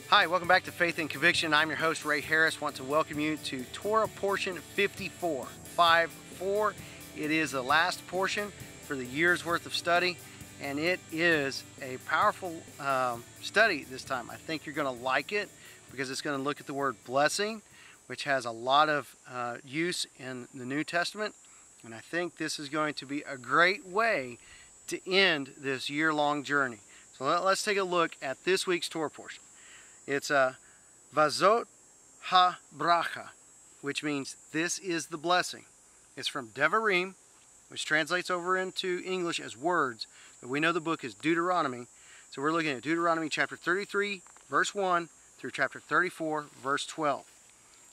Hi, welcome back to Faith and Conviction. I'm your host, Ray Harris. Want to welcome you to Torah portion 54, 5-4. It is the last portion for the year's worth of study, and it is a powerful study this time. I think you're going to like it because it's going to look at the word blessing, which has a lot of use in the New Testament, and I think this is going to be a great way to end this year-long journey. So let's take a look at this week's Torah portion. It's וזאת, HaBrachah, which means this is the blessing. It's from Devarim, which translates over into English as words, but we know the book is Deuteronomy. So we're looking at Deuteronomy chapter 33, verse 1 through chapter 34, verse 12.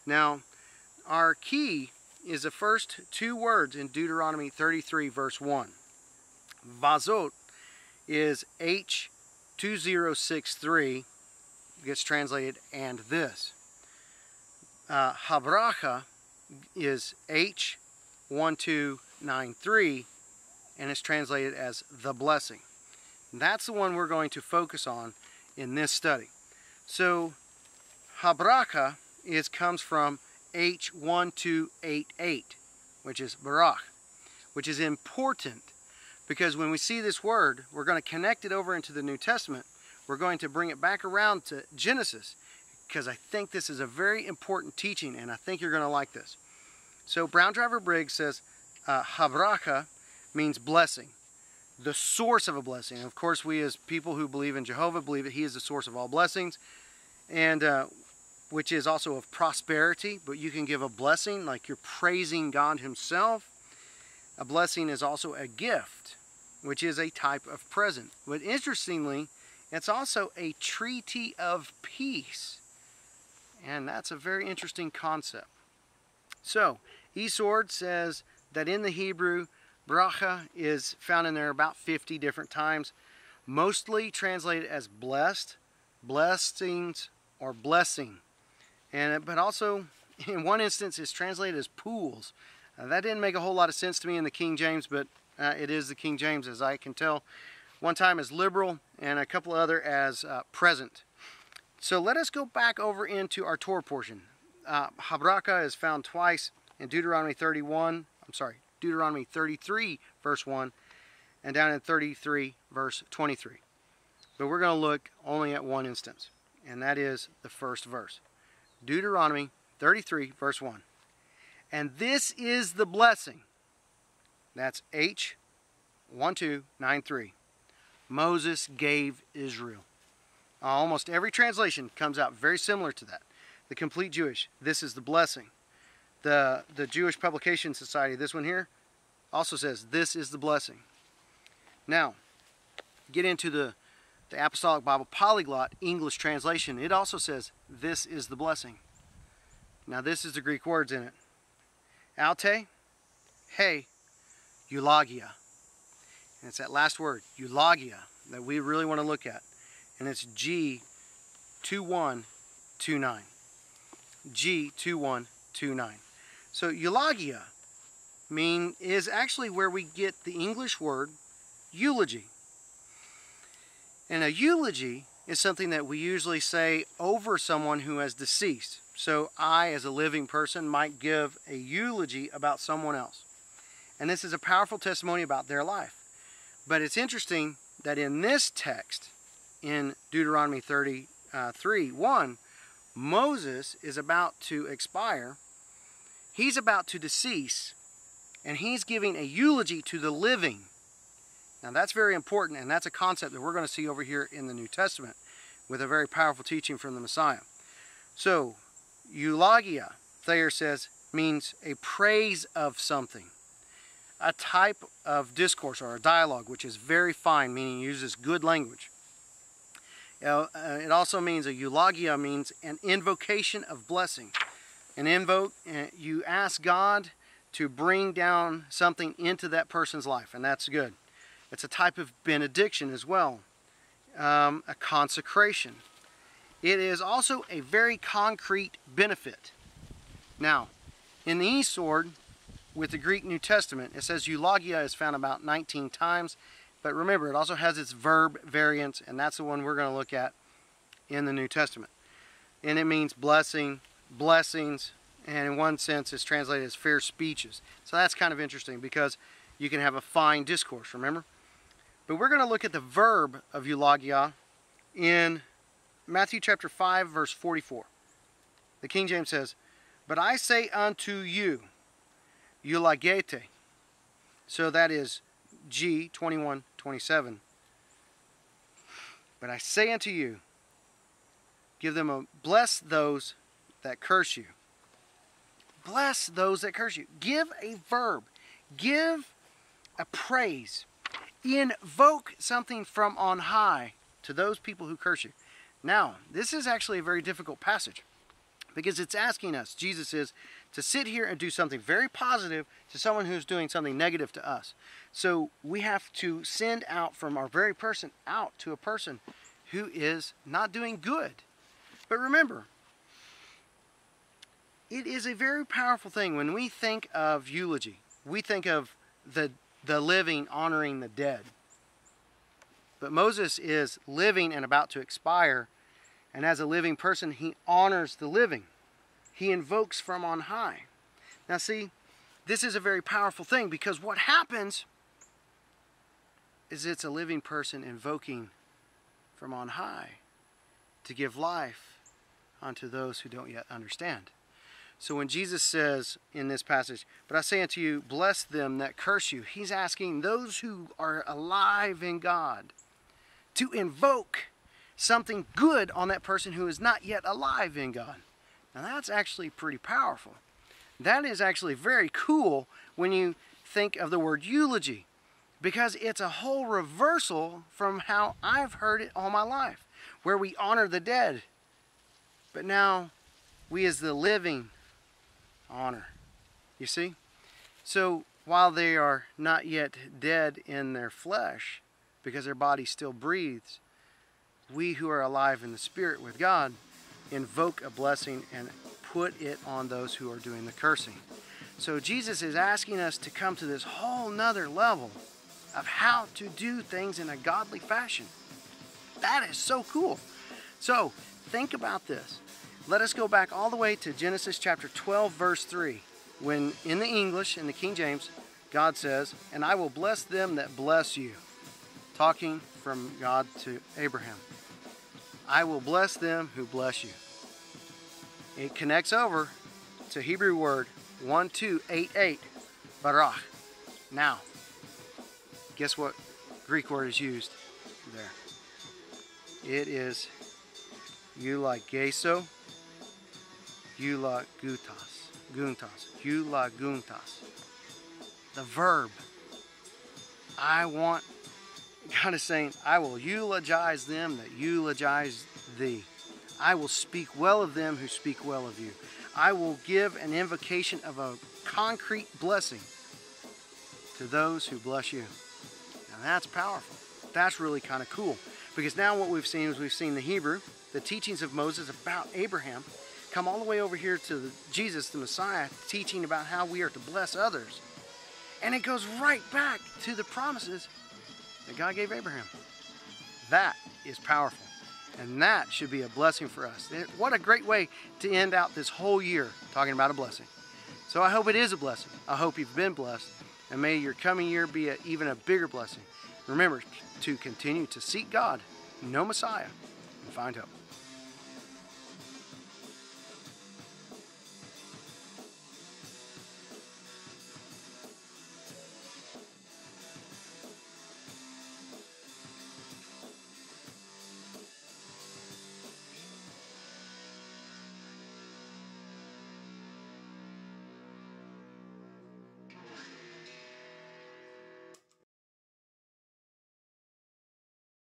Now, our key is the first two words in Deuteronomy 33, verse 1. וזאת is H2063, gets translated, and this. HaBrachah is H1293, and it's translated as the blessing. And that's the one we're going to focus on in this study. So, HaBrachah comes from H1288, which is Barach, which is important because when we see this word, we're going to connect it over into the New Testament. We're going to bring it back around to Genesis because I think this is a very important teaching and I think you're going to like this. So Brown Driver Briggs says HaBrachah means blessing, the source of a blessing. And of course, we as people who believe in Jehovah believe that He is the source of all blessings, and which is also of prosperity. But you can give a blessing like you're praising God Himself. A blessing is also a gift, which is a type of present. But interestingly, it's also a treaty of peace. And that's a very interesting concept. So, Esword says that in the Hebrew, bracha is found in there about 50 different times. Mostly translated as blessed, blessings, or blessing. But also, in one instance, it's translated as pools. That didn't make a whole lot of sense to me in the King James, but it is the King James, as I can tell. One time as liberal, and a couple other as present. So let us go back over into our Torah portion. HaBrachah is found twice in Deuteronomy 33, verse 1, and down in 33, verse 23. But we're going to look only at one instance, and that is the first verse. Deuteronomy 33, verse 1. And this is the blessing. That's H1293. Moses gave Israel. Almost every translation comes out very similar to that. The Complete Jewish, this is the blessing. The Jewish Publication Society, this one here, also says this is the blessing. Now, get into the Apostolic Bible Polyglot English translation. It also says this is the blessing. Now this is the Greek words in it. Alte, he, eulagia. And it's that last word, eulagia, that we really want to look at. And it's G2129. G2129. So eulagia is actually where we get the English word eulogy. And a eulogy is something that we usually say over someone who has deceased. So I, as a living person, might give a eulogy about someone else. And this is a powerful testimony about their life. But it's interesting that in this text, in Deuteronomy 33:1, Moses is about to expire. He's about to decease, and he's giving a eulogy to the living. Now that's very important, and that's a concept that we're going to see over here in the New Testament with a very powerful teaching from the Messiah. So, eulogia, Thayer says, means a praise of something. A type of discourse or a dialogue which is very fine, meaning uses good language. It also means a eulogia means an invocation of blessing. You ask God to bring down something into that person's life, and that's good. It's a type of benediction as well, a consecration. It is also a very concrete benefit. Now, in the Esword, with the Greek New Testament, it says eulogia is found about 19 times, but remember, it also has its verb variants, and that's the one we're going to look at in the New Testament. and it means blessing, blessings, and in one sense it's translated as fair speeches. So that's kind of interesting because you can have a fine discourse, remember? But we're going to look at the verb of eulogia in Matthew chapter 5, verse 44. The King James says, "But I say unto you, eulogete." So that is G 21:27. "But I say unto you, give them a bless those that curse you." Bless those that curse you. Give a verb. Give a praise. Invoke something from on high to those people who curse you. Now, this is actually a very difficult passage because it's asking us, Jesus is, to sit here and do something very positive to someone who's doing something negative to us. So we have to send out from our very person out to a person who is not doing good. But remember, it is a very powerful thing when we think of eulogy. We think of the living honoring the dead. But Moses is living and about to expire, and as a living person, he honors the living. He invokes from on high. Now see, this is a very powerful thing because what happens is it's a living person invoking from on high to give life unto those who don't yet understand. So when Jesus says in this passage, "But I say unto you, bless them that curse you," he's asking those who are alive in God to invoke something good on that person who is not yet alive in God. Now that's actually pretty powerful. That is actually very cool when you think of the word eulogy, because it's a whole reversal from how I've heard it all my life, where we honor the dead, but now we as the living honor. You see? So while they are not yet dead in their flesh, because their body still breathes, we who are alive in the spirit with God invoke a blessing and put it on those who are doing the cursing. So Jesus is asking us to come to this whole nother level of how to do things in a godly fashion. That is so cool. So think about this. Let us go back all the way to Genesis chapter 12, verse 3, when in the English, in the King James, God says, "And I will bless them that bless you," talking from God to Abraham. I will bless them who bless you. It connects over to Hebrew word 1288, barach. Now, guess what Greek word is used there? It is eulogeso, eulaguntas. The verb. God is saying, I will eulogize them that eulogize thee. I will speak well of them who speak well of you. I will give an invocation of a concrete blessing to those who bless you. Now that's powerful. That's really kind of cool. Because now what we've seen is we've seen the Hebrew, the teachings of Moses about Abraham, come all the way over here to Jesus, the Messiah, teaching about how we are to bless others. And it goes right back to the promises that God gave Abraham. That is powerful. And that should be a blessing for us. What a great way to end out this whole year talking about a blessing. So I hope it is a blessing. I hope you've been blessed. And may your coming year be even a bigger blessing. Remember to continue to seek God, know Messiah, and find hope.